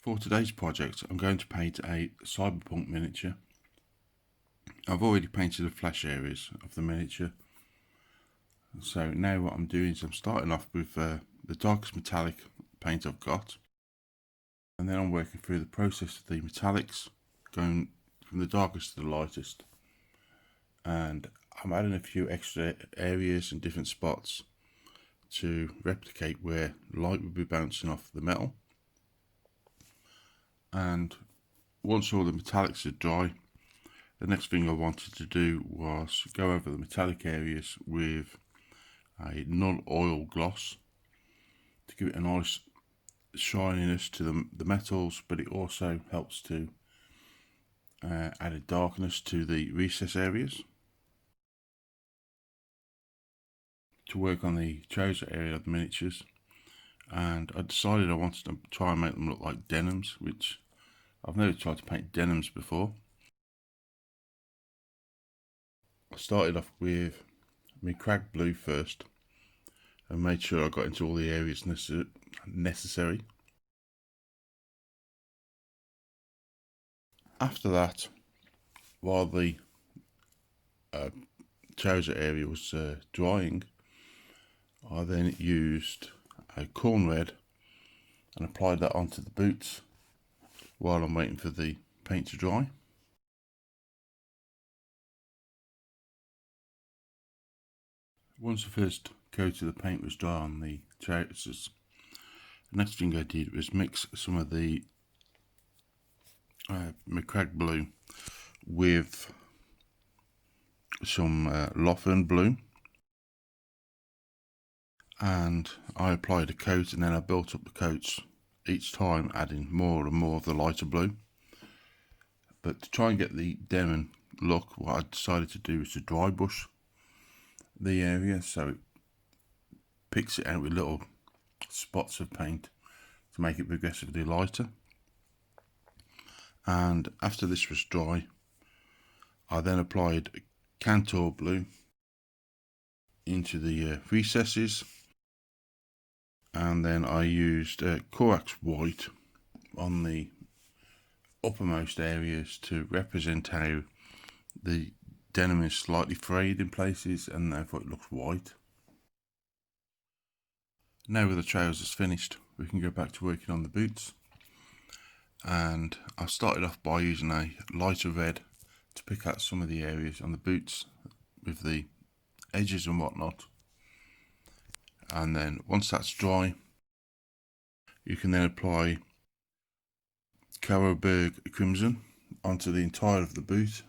For today's project, I'm going to paint a cyberpunk miniature. I've already painted the flesh areas of the miniature. So now what I'm doing is I'm starting off with the darkest metallic paint I've got. And then I'm working through the process of the metallics, going from the darkest to the lightest. And I'm adding a few extra areas and different spots to replicate where light would be bouncing off the metal. And once all the metallics are dry, the next thing I wanted to do was go over the metallic areas with a null oil gloss to give it a nice shininess to the metals, but it also helps to add a darkness to the recess areas. To work on the trouser area of the miniatures, and I decided I wanted to try and make them look like denims, which I've never tried to paint denims before. I started off with my Crag Blue first and made sure I got into all the areas necessary. After that, while the trouser area was drying, I then used a corn red and applied that onto the boots while I'm waiting for the paint to dry. Once the first coat of the paint was dry on the trousers, the next thing I did was mix some of the Crag Blue with some Lothern Blue, and I applied a coat, and then I built up the coats each time, adding more and more of the lighter blue. But to try and get the denim look, what I decided to do is to dry brush the area so it picks it out with little spots of paint to make it progressively lighter. And after this was dry, I then applied Cantor Blue into the recesses, and then I used Corax White on the uppermost areas to represent how the denim is slightly frayed in places and therefore it looks white. Now with the trousers finished, we can go back to working on the boots, and I started off by using a lighter red to pick out some of the areas on the boots with the edges and whatnot. And then once that's dry, you can then apply Carroburg Crimson onto the entire of the boot,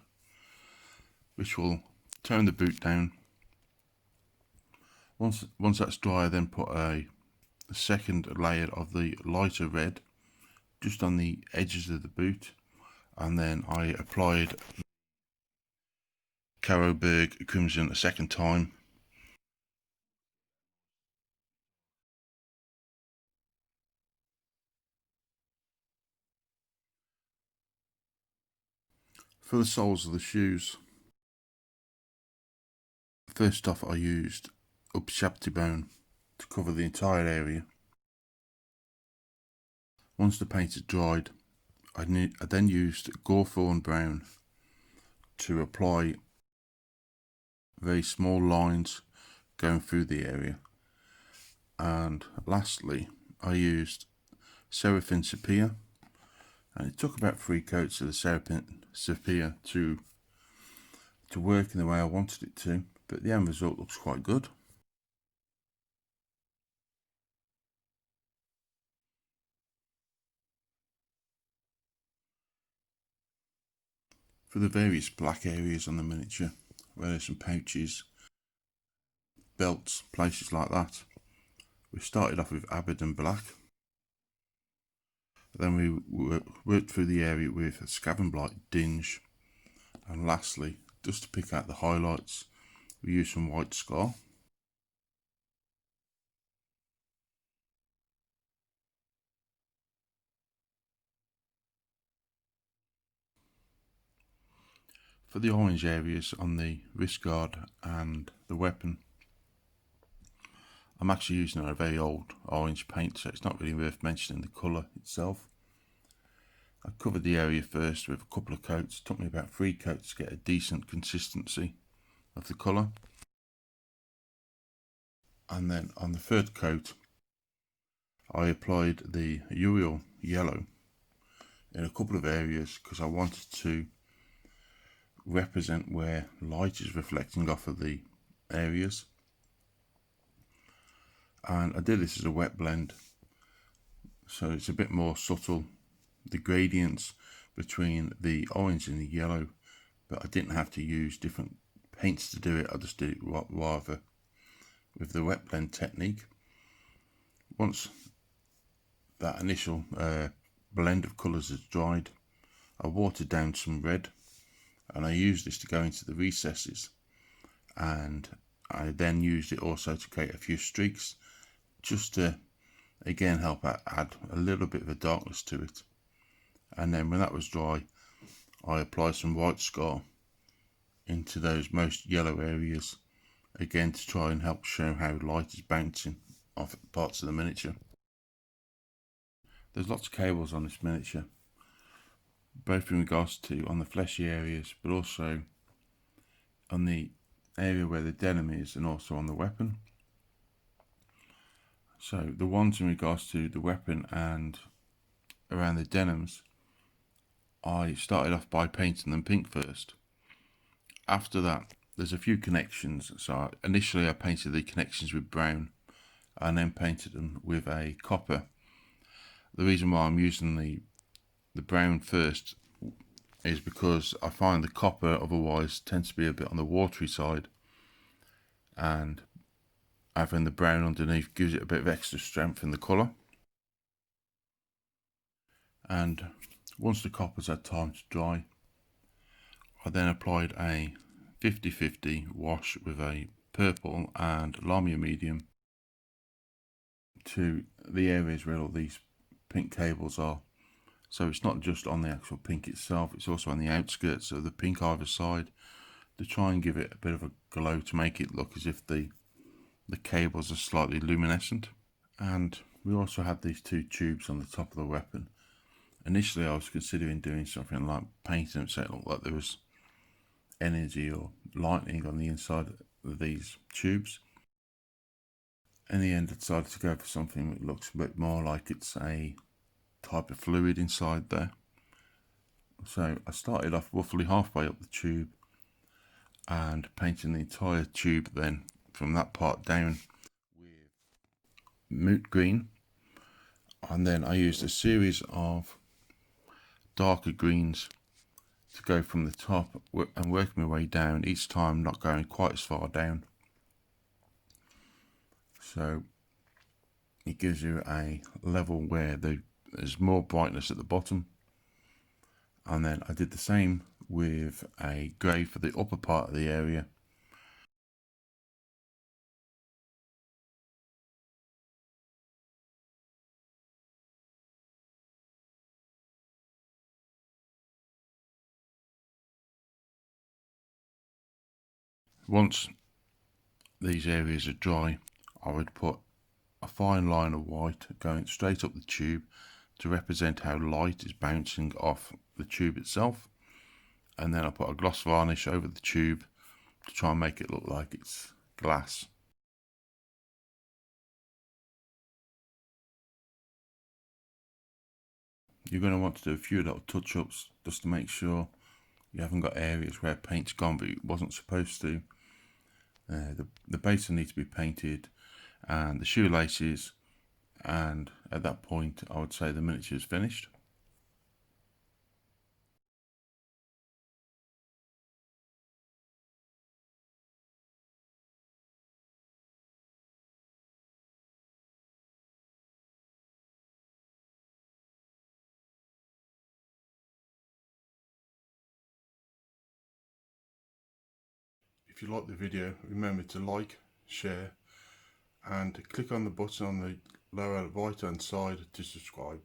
which will tone the boot down. Once that's dry, I then put a second layer of the lighter red just on the edges of the boot, and then I applied Carroburg Crimson a second time. For the soles of the shoes, first off I used Upshabti Bone to cover the entire area. Once the paint had dried, I then used Gawthorne Brown to apply very small lines going through the area. And lastly, I used Seraphim Sepia, and it took about 3 coats of the Seraphim Sepia to work in the way I wanted it to, but the end result looks quite good. For the various black areas on the miniature, where there's some pouches, belts, places like that, we started off with Abaddon Black. Then we worked through the area with Skavenblight Dinge, and lastly, just to pick out the highlights, we used some White Scar. For the orange areas on the wrist guard and the weapon, I'm actually using a very old orange paint, so it's not really worth mentioning the colour itself. I covered the area first with a couple of coats. It took me about 3 coats to get a decent consistency of the colour. And then on the third coat, I applied the Uriel yellow in a couple of areas because I wanted to represent where light is reflecting off of the areas. And I did this as a wet blend, so it's a bit more subtle, the gradients between the orange and the yellow, but I didn't have to use different paints to do it. I just did it rather with the wet blend technique. Once that initial blend of colours has dried, I watered down some red and I used this to go into the recesses, and I then used it also to create a few streaks just to again help add a little bit of a darkness to it. And then when that was dry, I applied some white scar into those most yellow areas, again to try and help show how light is bouncing off parts of the miniature. There's lots of cables on this miniature, both in regards to on the fleshy areas, but also on the area where the denim is and also on the weapon. So the ones in regards to the weapon and around the denims, I started off by painting them pink first. After that, there's a few connections. So initially I painted the connections with brown and then painted them with a copper. The reason why I'm using the brown first is because I find the copper otherwise tends to be a bit on the watery side, and having the brown underneath gives it a bit of extra strength in the colour. And once the copper's had time to dry, I then applied a 50-50 wash with a purple and Lamia medium to the areas where all these pink cables are. So it's not just on the actual pink itself, it's also on the outskirts of the pink either side, to try and give it a bit of a glow, to make it look as if the cables are slightly luminescent. And we also have these 2 tubes on the top of the weapon. Initially I was considering doing something like painting them so it looked like there was energy or lightning on the inside of these tubes. In the end I decided to go for something that looks a bit more like it's a type of fluid inside there. So I started off roughly halfway up the tube and painting the entire tube then from that part down with moot green, and then I used a series of darker greens to go from the top and work my way down, each time not going quite as far down, so it gives you a level where there's more brightness at the bottom. And then I did the same with a grey for the upper part of the area. Once these areas are dry, I would put a fine line of white going straight up the tube to represent how light is bouncing off the tube itself, and then I put a gloss varnish over the tube to try and make it look like it's glass. You're going to want to do a few little touch-ups just to make sure you haven't got areas where paint's gone but it wasn't supposed to. The base will need to be painted, and the shoelaces, and at that point I would say the miniature is finished. If you like the video, remember to like, share, and click on the button on the lower right hand side to subscribe.